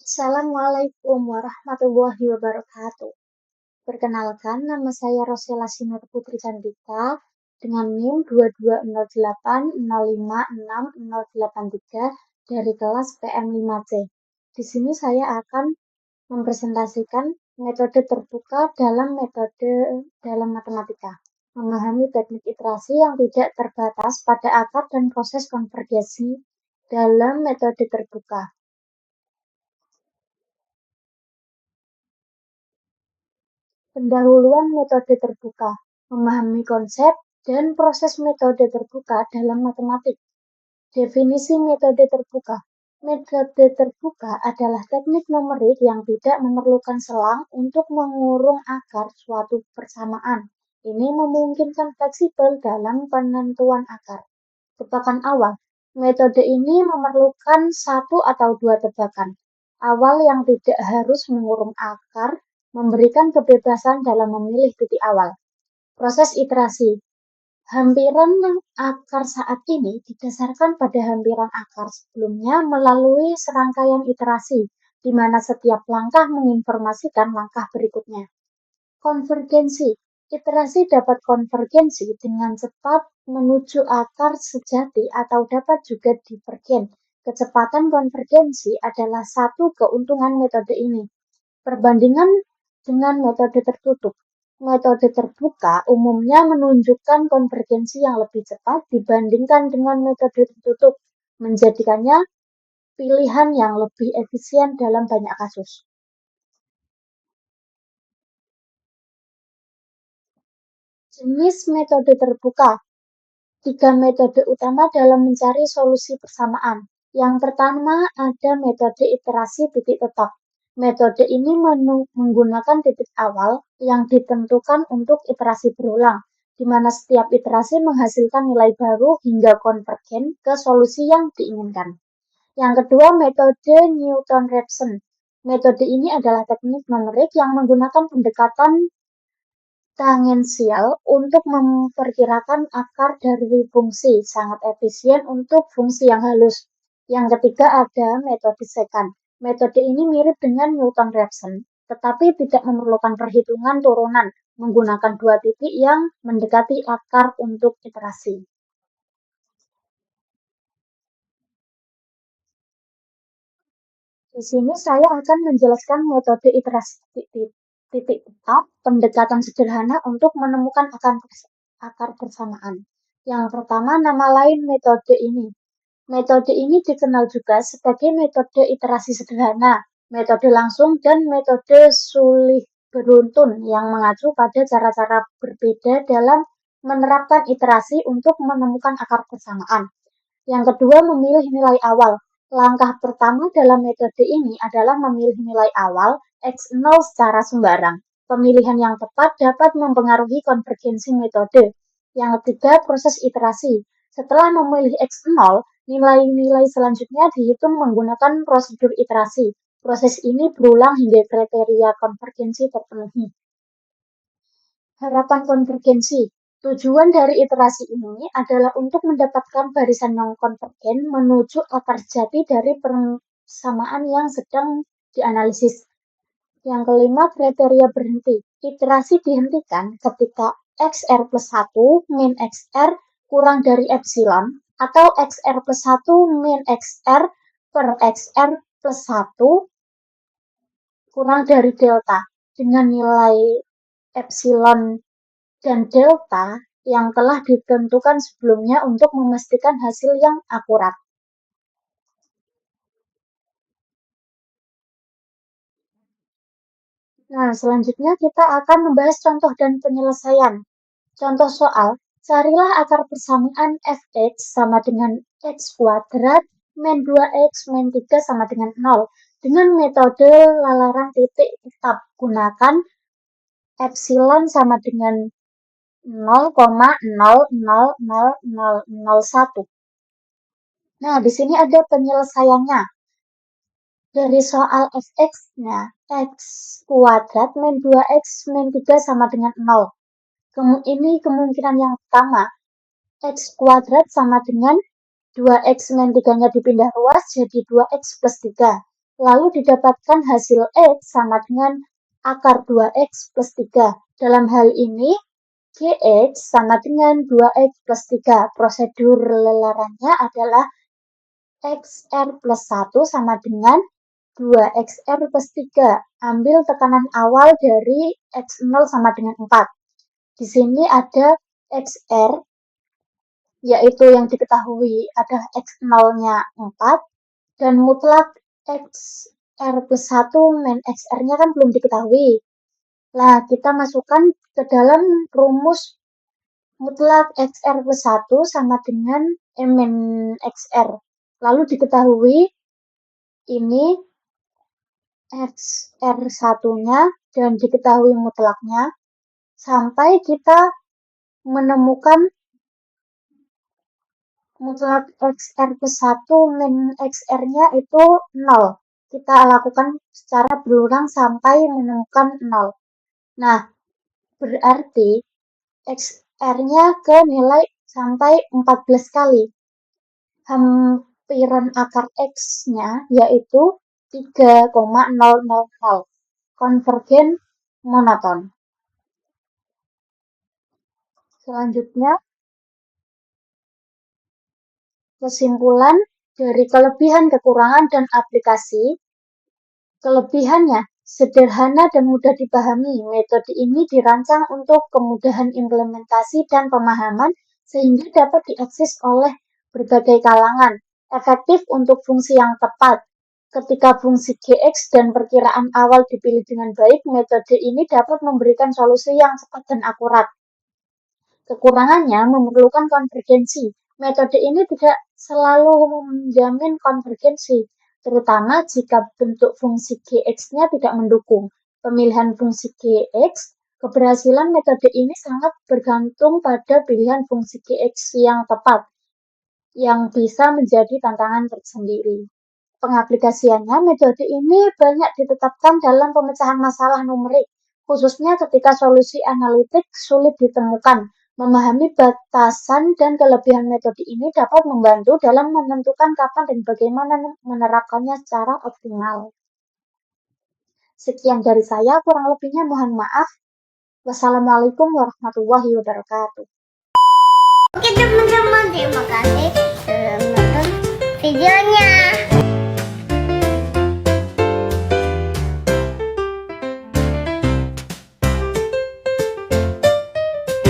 Assalamualaikum warahmatullahi wabarakatuh. Perkenalkan, nama saya Rosela Sinur Putri Candika dengan NIM 2208056083 dari kelas PM5C. Di sini saya akan mempresentasikan metode terbuka dalam matematika, memahami teknik iterasi yang tidak terbatas pada akar dan proses konvergensi dalam metode terbuka. Pendahuluan metode terbuka, memahami konsep dan proses metode terbuka dalam matematik. Definisi metode terbuka. Metode terbuka adalah teknik numerik yang tidak memerlukan selang untuk mengurung akar suatu persamaan. Ini memungkinkan fleksibel dalam penentuan akar. Tebakan awal. Metode ini memerlukan satu atau dua tebakan awal yang tidak harus mengurung akar, memberikan kebebasan dalam memilih titik awal. Proses iterasi. Hampiran akar saat ini didasarkan pada hampiran akar sebelumnya melalui serangkaian iterasi, di mana setiap langkah menginformasikan langkah berikutnya. Konvergensi. Iterasi dapat konvergensi dengan cepat menuju akar sejati atau dapat juga divergen. Kecepatan konvergensi adalah satu keuntungan metode ini. Perbandingan dengan metode tertutup. Metode terbuka umumnya menunjukkan konvergensi yang lebih cepat dibandingkan dengan metode tertutup, menjadikannya pilihan yang lebih efisien dalam banyak kasus. Jenis metode terbuka. Tiga metode utama dalam mencari solusi persamaan. Yang pertama ada metode iterasi titik tetap. Metode ini menggunakan titik awal yang ditentukan untuk iterasi berulang, di mana setiap iterasi menghasilkan nilai baru hingga konvergen ke solusi yang diinginkan. Yang kedua, metode Newton-Raphson. Metode ini adalah teknik numerik yang menggunakan pendekatan tangensial untuk memperkirakan akar dari fungsi, sangat efisien untuk fungsi yang halus. Yang ketiga ada metode secant. Metode ini mirip dengan Newton-Raphson, tetapi tidak memerlukan perhitungan turunan, menggunakan dua titik yang mendekati akar untuk iterasi. Di sini saya akan menjelaskan metode iterasi titik tetap, pendekatan sederhana untuk menemukan akar persamaan. Yang pertama, nama lain metode ini. Metode ini dikenal juga sebagai metode iterasi sederhana, metode langsung, dan metode sulih beruntun yang mengacu pada cara-cara berbeda dalam menerapkan iterasi untuk menemukan akar persamaan. Yang kedua, memilih nilai awal. Langkah pertama dalam metode ini adalah memilih nilai awal X0 secara sembarang. Pemilihan yang tepat dapat mempengaruhi konvergensi metode. Yang ketiga, proses iterasi. Setelah memilih X0, nilai-nilai selanjutnya dihitung menggunakan prosedur iterasi. Proses ini berulang hingga kriteria konvergensi terpenuhi. Harapan konvergensi. Tujuan dari iterasi ini adalah untuk mendapatkan barisan yang konvergen menuju akar jati dari persamaan yang sedang dianalisis. Yang kelima, kriteria berhenti. Iterasi dihentikan ketika XR plus 1 min XR kurang dari epsilon atau XR plus 1 min XR per XR plus 1 kurang dari delta dengan nilai epsilon dan delta yang telah ditentukan sebelumnya untuk memastikan hasil yang akurat. Nah, selanjutnya kita akan membahas contoh dan penyelesaian. Contoh soal, carilah akar persamaan fx sama dengan x kuadrat min 2x min 3 sama dengan 0 dengan metode lalaran titik tetap. Gunakan epsilon sama dengan 0,000001. Nah, di sini ada penyelesaiannya. Dari soal fx-nya, x kuadrat min 2x min 3 sama dengan 0. Ini kemungkinan yang pertama. X kuadrat sama dengan 2x min 3-nya dipindah ruas jadi 2x plus 3. lalu didapatkan hasil X sama dengan akar 2X plus 3. Dalam hal ini, Gx sama dengan 2X plus 3. Prosedur lelarannya adalah XR plus 1 sama dengan 2XR plus 3. Ambil tekanan awal dari X0 sama dengan 4. Di sini ada XR, yaitu yang diketahui ada X0-nya 4, dan mutlak XR plus 1 min XR-nya kan belum diketahui. Nah, kita masukkan ke dalam rumus mutlak XR plus 1 sama dengan min XR. Lalu diketahui ini XR1-nya dan diketahui mutlaknya sampai kita menemukan mutlak XR plus 1 min XR-nya itu 0. Kita lakukan secara berulang sampai menemukan 0. Nah, berarti XR-nya ke nilai sampai 14 kali. Hampiran akar X-nya yaitu 3,000. Konvergen monoton. Selanjutnya, kesimpulan dari kelebihan, kekurangan, dan aplikasi. Kelebihannya sederhana dan mudah dipahami. Metode ini dirancang untuk kemudahan implementasi dan pemahaman sehingga dapat diakses oleh berbagai kalangan. Efektif untuk fungsi yang tepat. Ketika fungsi Gx dan perkiraan awal dipilih dengan baik, metode ini dapat memberikan solusi yang cepat dan akurat. Kekurangannya memerlukan konvergensi. Metode ini tidak selalu menjamin konvergensi, terutama jika bentuk fungsi Gx-nya tidak mendukung. Pemilihan fungsi Gx, keberhasilan metode ini sangat bergantung pada pilihan fungsi Gx yang tepat, yang bisa menjadi tantangan tersendiri. Pengaplikasiannya, metode ini banyak ditetapkan dalam pemecahan masalah numerik, khususnya ketika solusi analitik sulit ditemukan. Memahami batasan dan kelebihan metode ini dapat membantu dalam menentukan kapan dan bagaimana menerapkannya secara optimal. Sekian dari saya, kurang lebihnya mohon maaf. Wassalamualaikum warahmatullahi wabarakatuh. Oke teman-teman, terima kasih sudah menonton videonya.